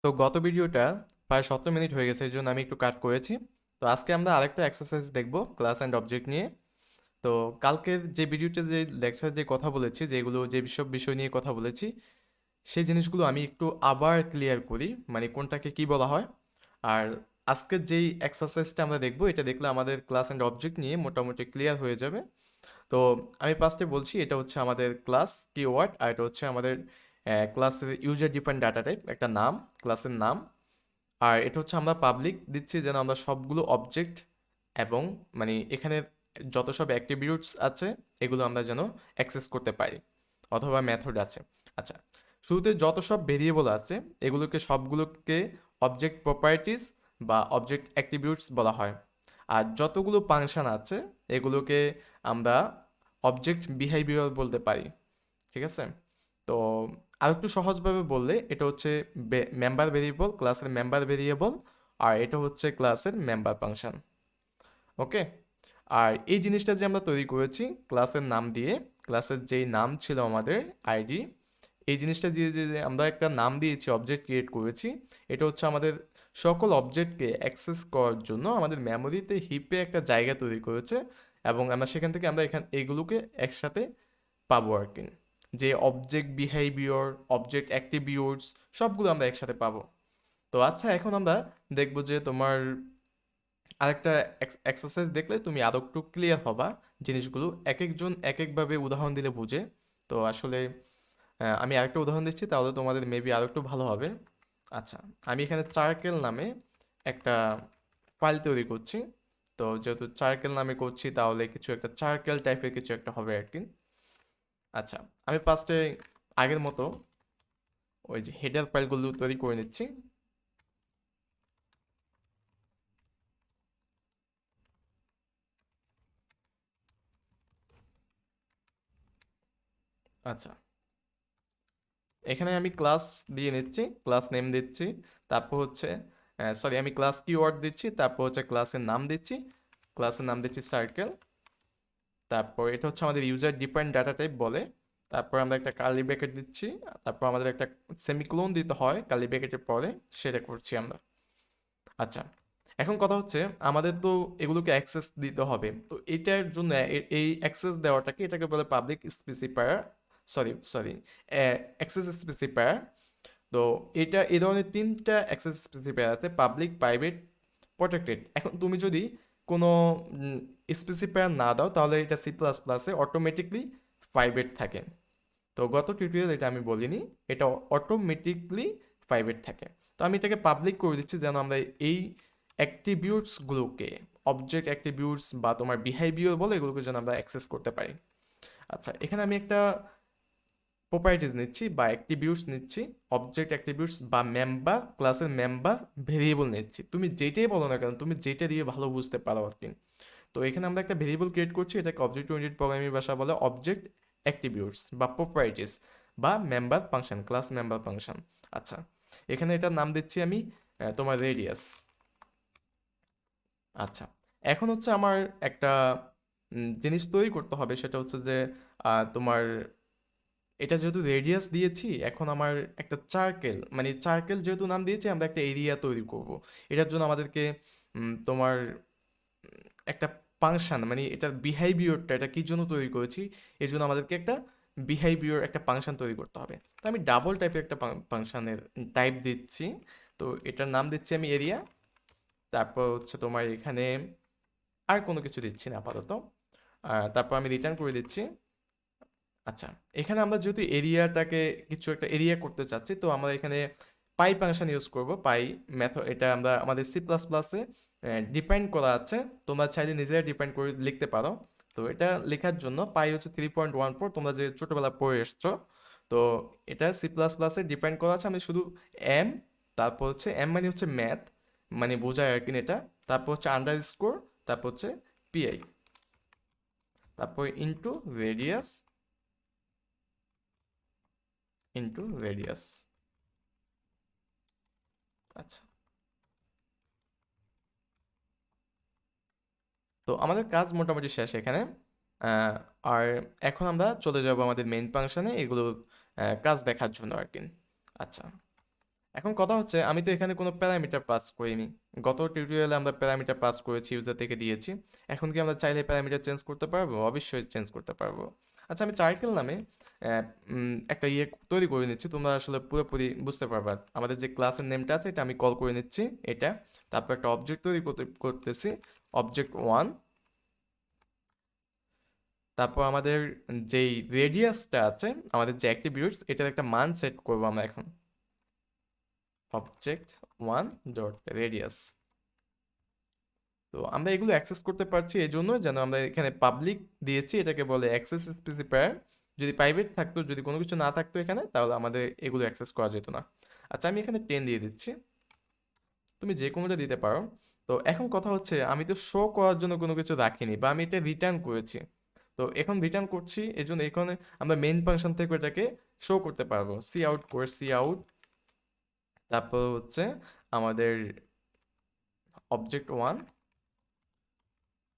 তো গত ভিডিওটা প্রায় 17 মিনিট হয়ে গেছে, এই জন্য আমি একটু কাট করেছি। তো আজকে আমরা আরেকটা এক্সারসাইজ দেখব ক্লাস অ্যান্ড অবজেক্ট নিয়ে। তো কালকের যে ভিডিওতে যে লেকচার যে কথা বলেছি, যেগুলো যে সব বিষয় নিয়ে কথা বলেছি, সেই জিনিসগুলো আমি একটু আবার ক্লিয়ার করি, মানে কোনটাকে কি বলা হয়। আর আজকের যেই এক্সারসাইজটা আমরা দেখব, এটা দেখলে আমাদের ক্লাস অ্যান্ড অবজেক্ট নিয়ে মোটামুটি ক্লিয়ার হয়ে যাবে। তো আমি ফার্স্টে বলছি, এটা হচ্ছে আমাদের ক্লাস কিওয়ার্ড, আর এটা হচ্ছে আমাদের ক্লাসের ইউজার ডিফাইন্ড ডাটা টাইপ, একটা নাম, ক্লাসের নাম। আর এটা হচ্ছে আমরা পাবলিক দিচ্ছি যেন আমরা সবগুলো অবজেক্ট এবং মানে এখানে যত সব অ্যাট্রিবিউটস আছে এগুলো আমরা যেন অ্যাক্সেস করতে পারি, অথবা মেথড আছে। আচ্ছা, শুরুতে যত সব ভেরিয়েবল আছে এগুলোকে সবগুলোকে অবজেক্ট প্রপার্টিস বা অবজেক্ট অ্যাট্রিবিউটস বলা হয়। আর যতগুলো ফাংশন আছে এগুলোকে আমরা অবজেক্ট বিহেভিয়ার বলতে পারি। ঠিক আছে? তো আরেকটু সহজভাবে বললে এটা হচ্ছে মেম্বার ভেরিয়েবল, ক্লাসের মেম্বার ভেরিয়েবল, আর এটা হচ্ছে ক্লাসের মেম্বার ফাংশন। ওকে? আর এই জিনিসটা যে আমরা তৈরি করেছি ক্লাসের নাম দিয়ে, ক্লাসের যেই নাম ছিল আমাদের আইডি, এই জিনিসটা দিয়ে যে আমরা একটা নাম দিয়েছি, অবজেক্ট ক্রিয়েট করেছি, এটা হচ্ছে আমাদের সকল অবজেক্টকে অ্যাক্সেস করার জন্য আমাদের মেমোরিতে হিপে একটা জায়গা তৈরি করেছে। এবং আমরা সেখান থেকে আমরা এইগুলোকে একসাথে পাবো আর কি। যে অবজেক্ট বিহেভিয়র, অবজেক্ট অ্যাক্টিভিউটস, সবগুলো আমরা একসাথে পাবো। তো আচ্ছা, এখন আমরা দেখবো যে তোমার আরেকটা এক্সারসাইজ দেখলে তুমি আরো একটু ক্লিয়ার হবা জিনিসগুলো, এক একজন এক একভাবে উদাহরণ দিলে বুঝে। তো আসলে আমি আরেকটা উদাহরণ দিচ্ছি, তাহলে তোমাদের মেবি আরো একটু ভালো হবে। আচ্ছা, আমি এখানে চার্কেল নামে একটা ফাইল তৈরি করছি। তো যেহেতু চার্কেল নামে করছি, তাহলে কিছু একটা চার্কেল টাইপের কিছু একটা হবে আর কি। আচ্ছা, আমি ফার্স্টে আগের মতো ওই যে হেডার ফাইলগুলো তৈরি করে নিচ্ছি। আচ্ছা, এখানে আমি ক্লাস দিয়ে নিচ্ছি, ক্লাস নেম দিচ্ছি, তারপর হচ্ছে সরি, আমি ক্লাস কিওয়ার্ড দিচ্ছি, তারপর হচ্ছে ক্লাসের নাম দিচ্ছি, ক্লাসের নাম দিচ্ছি সার্কেল। তারপর এটা হচ্ছে আমাদের ইউজার ডিফাইন্ড ডাটা টাইপ বলে। তারপর আমরা একটা কার্লি ব্র্যাকেট দিচ্ছি, তারপর আমাদের একটা সেমিকোলন দিতে হয় কার্লি ব্র্যাকেটের পরে, সেটা করছি আমরা। আচ্ছা, এখন কথা হচ্ছে আমাদের তো এগুলোকে অ্যাক্সেস দিতে হবে, তো এটার জন্য এই অ্যাক্সেস দেওয়াটাকে এটাকে বলে public specifier, sorry sorry access specifier. তো এটা এই ধরনের তিনটা অ্যাক্সেস স্পেসিফায়ার আছে: পাবলিক, প্রাইভেট, প্রটেক্টেড। এখন তুমি যদি কোনো স্পেসিফায়ার না দাও, তাহলে এটা সি প্লাস প্লাসে অটোমেটিকলি প্রাইভেট থাকে। তো গত টিউটোরিয়াল এটা আমি বলিনি, এটা অটোমেটিকলি প্রাইভেট থাকে। তো আমি এটাকে পাবলিক করে দিচ্ছি যেন আমরা এই অ্যাট্রিবিউটসগুলোকে, অবজেক্ট অ্যাট্রিবিউটস বা তোমার বিহেভিয়ার বলে, এগুলোকে যেন আমরা অ্যাক্সেস করতে পারি। আচ্ছা, এখানে আমি একটা প্রপার্টিজ নিচ্ছি বা অ্যাট্রিবিউটস নিচ্ছি, অবজেক্ট অ্যাট্রিবিউটস বা মেম্বার, ক্লাসের মেম্বার ভেরিয়েবল নিচ্ছি। তুমি যেটাই বলো না কেন, তুমি যেটা দিয়ে ভালো বুঝতে পারো আর কি। তো এখানে আমরা একটা ভেরিয়েবল ক্রিয়েট করছি, এটাকে অবজেক্ট ওরিয়েন্টেড প্রোগ্রামিং ভাষা বলে অবজেক্ট অ্যাট্রিবিউটস বা প্রপার্টিজ বা member function, class member function. আচ্ছা, এখানে এটার নাম দিচ্ছি আমি তোমার রেডিয়াস। আচ্ছা, এখন হচ্ছে আমার একটা জিনিস তৈরি করতে হবে, সেটা হচ্ছে যে তোমার এটা যেহেতু রেডিয়াস দিয়েছি, এখন আমার একটা চার্কেল, মানে চার্কেল যেহেতু নাম দিয়েছি, আমরা একটা এরিয়া তৈরি করব। এটার জন্য আমাদেরকে তোমার একটা ফাংশন, মানে এটার বিহেভিয়রটা, এটা কি জন্য তৈরি করেছি, এই জন্য আমাদেরকে একটা বিহেভিয়র, একটা ফাংশন তৈরি করতে হবে। তো আমি ডাবল টাইপের একটা ফাংশনের টাইপ দিচ্ছি। তো এটার নাম দিচ্ছি আমি এরিয়া। তারপর হচ্ছে তোমার এখানে আর কোনো কিছু দিচ্ছি না আপাতত। তারপর আমি রিটার্ন করে দিচ্ছি। আচ্ছা, এখানে আমরা যেহেতু এরিয়াটাকে কিছু একটা এরিয়া করতে চাচ্ছি, তো আমরা এখানে পাই ফাংশন ইউজ করব। পাই মেথড, এটা আমরা আমাদের সি প্লাস প্লাসে ডিফাইন করা আছে, তোমরা চাইলে নিজেরা ডিফাইন করে লিখতে পারো। তো এটা লেখার জন্য পাই হচ্ছে 3.14, তোমরা যে ছোটবেলা পড়ে এসছো। তো এটা সি প্লাস প্লাসে ডিফাইন করা আছে। আমি শুধু এম, তারপর হচ্ছে এম মানে হচ্ছে ম্যাথ, মানে বোঝায় আর কি এটা। তারপর হচ্ছে আন্ডার স্কোর, তারপর হচ্ছে পিআই, তারপর ইন্টু রেডিয়াস, ইন্টু রেডিয়াস। আচ্ছা, তো আমাদের কাজ মোটামুটি শেষ এখানে। আহ, আর এখন আমরা চলে যাব আমাদের মেইন ফাংশনে, এগুলো কাজ দেখার জন্য আর কি। আচ্ছা, এখন কথা হচ্ছে আমি তো এখানে কোনো প্যারামিটার পাস করিনি। গত টিউটোরিয়ালে আমরা প্যারামিটার পাস করেছি, ইউজার থেকে দিয়েছি। এখন কি আমরা চাইলে প্যারামিটার চেঞ্জ করতে পারবো? অবশ্যই চেঞ্জ করতে পারবো। আচ্ছা, আমি চার্কেল নামে একটা তৈরি করে নিচ্ছি, তোমরা আসলে পুরোপুরি বুঝতে পারবা। আমাদের যে ক্লাসের নেমটা আছে এটা আমি কল করে নিচ্ছি, এটা। তারপর একটা অবজেক্ট তৈরি করতেছি, অবজেক্ট ওয়ান। তারপর আমাদের যেই রেডিয়াসটা আছে, আমাদের যে অ্যাট্রিবিউটস, এটার একটা মান সেট করবো আমরা এখন। Object one dot radius. তো আমরা এগুলো অ্যাক্সেস করতে পারছি এই জন্য যেন আমরা এখানে পাবলিক দিয়েছি, এটাকে বলে অ্যাক্সেস স্পেসিফায়ার। যদি প্রাইভেট থাকতো, যদি কোনো কিছু না থাকতো এখানে, তাহলে আমাদের এগুলো অ্যাক্সেস করা যেত না। আচ্ছা, আমি এখানে 10 দিয়ে দিচ্ছি, তুমি যে কোনোটা দিতে পারো। তো এখন কথা হচ্ছে আমি তো শো করার জন্য কোনো কিছু রাখিনি, বা আমি এটা রিটার্ন করেছি। তো এখন রিটার্ন করছি, এই জন্য এখানে আমরা মেইন ফাংশন থেকে এটাকে শো করতে পারবো। সি আউট করে সি আউট, তারপর হচ্ছে আমাদের অবজেক্ট ওয়ান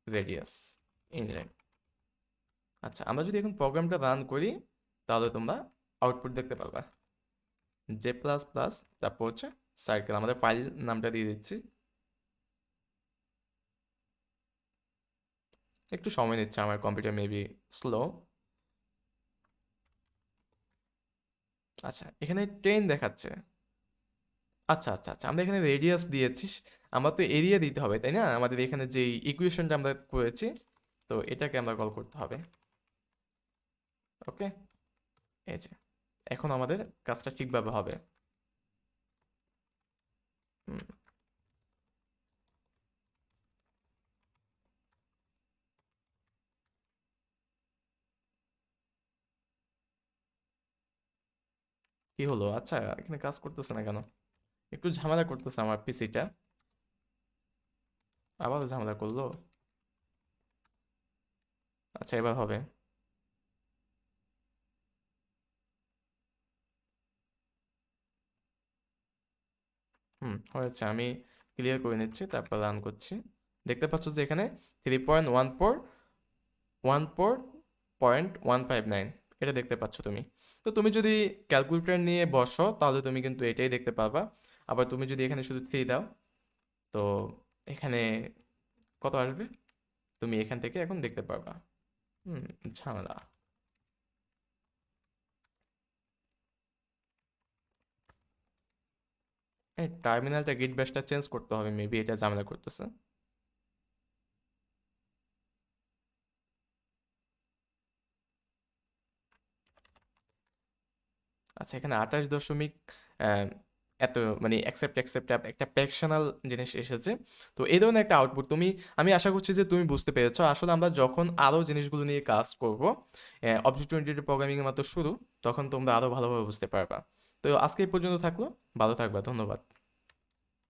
রেডিয়াস ইনলাইন। আচ্ছা, আমরা যদি এখন প্রোগ্রামটা রান করি, তাহলে তোমরা আউটপুট দেখতে পারবা। জে প্লাস প্লাস, তারপর হচ্ছে সার্কেল, আমাদের ফাইল নামটা দিয়ে দিচ্ছি। একটু সময় নিচ্ছে, আমার কম্পিউটার মেবি স্লো। আচ্ছা, এখানে 10 দেখাচ্ছে। আচ্ছা আচ্ছা আচ্ছা, আমরা এখানে রেডিয়াস দিয়েছি, আমরা তো এরিয়া দিতে হবে তাই না? আমাদের এখানে যে ইকুয়েশনটা আমরা করেছি, তো এটাকে আমরা কল করতে হবে। ওকে, এই যে এখন আমাদের কাজটা ঠিকভাবে হবে। হুম, কি হলো? আচ্ছা, এখানে কাজ করতেছে না কেন? একটু ঝামেলা করতেছে আমার পিসিটা। আবারও ঝামেলা করলো। আচ্ছা, এবার হবে। হয়েছে, আমি ক্লিয়ার করে নিচ্ছি, তারপর রান করছি। দেখতে পাচ্ছ যে এখানে 3.14.1.159 এটা দেখতে পাচ্ছ তুমি। তো তুমি যদি ক্যালকুলেটর নিয়ে বসো, তাহলে তুমি কিন্তু এটাই দেখতে পারবা। আবার তুমি যদি এখানে শুধু 3 দাও, তো এখানে কত আসবে তুমি এখান থেকে এখন দেখতে পারবা। হুম, ঝামেলা। এই টার্মিনালটা গিট ব্যাশটা চেঞ্জ করতে হবে, মেবি এটা ঝামেলা করতেছে। আচ্ছা, এখানে 28 দশমিক আহ, এত মানে অ্যাকসেপ্ট অ্যাকসেপ্ট একটা প্যাকশনাল জিনিস এসেছে। তো এই ধরনের একটা আউটপুট তুমি, আমি আশা করছি যে তুমি বুঝতে পেরেছো। আসলে আমরা যখন আরও জিনিসগুলো নিয়ে কাজ করব, অবজেক্ট ওরিয়েন্টেড প্রোগ্রামিং এর মাত্র শুরু, তখন তোমরা আরও ভালোভাবে বুঝতে পারবা। তো আজকে এই পর্যন্ত থাকলো, ভালো থাকবা, ধন্যবাদ।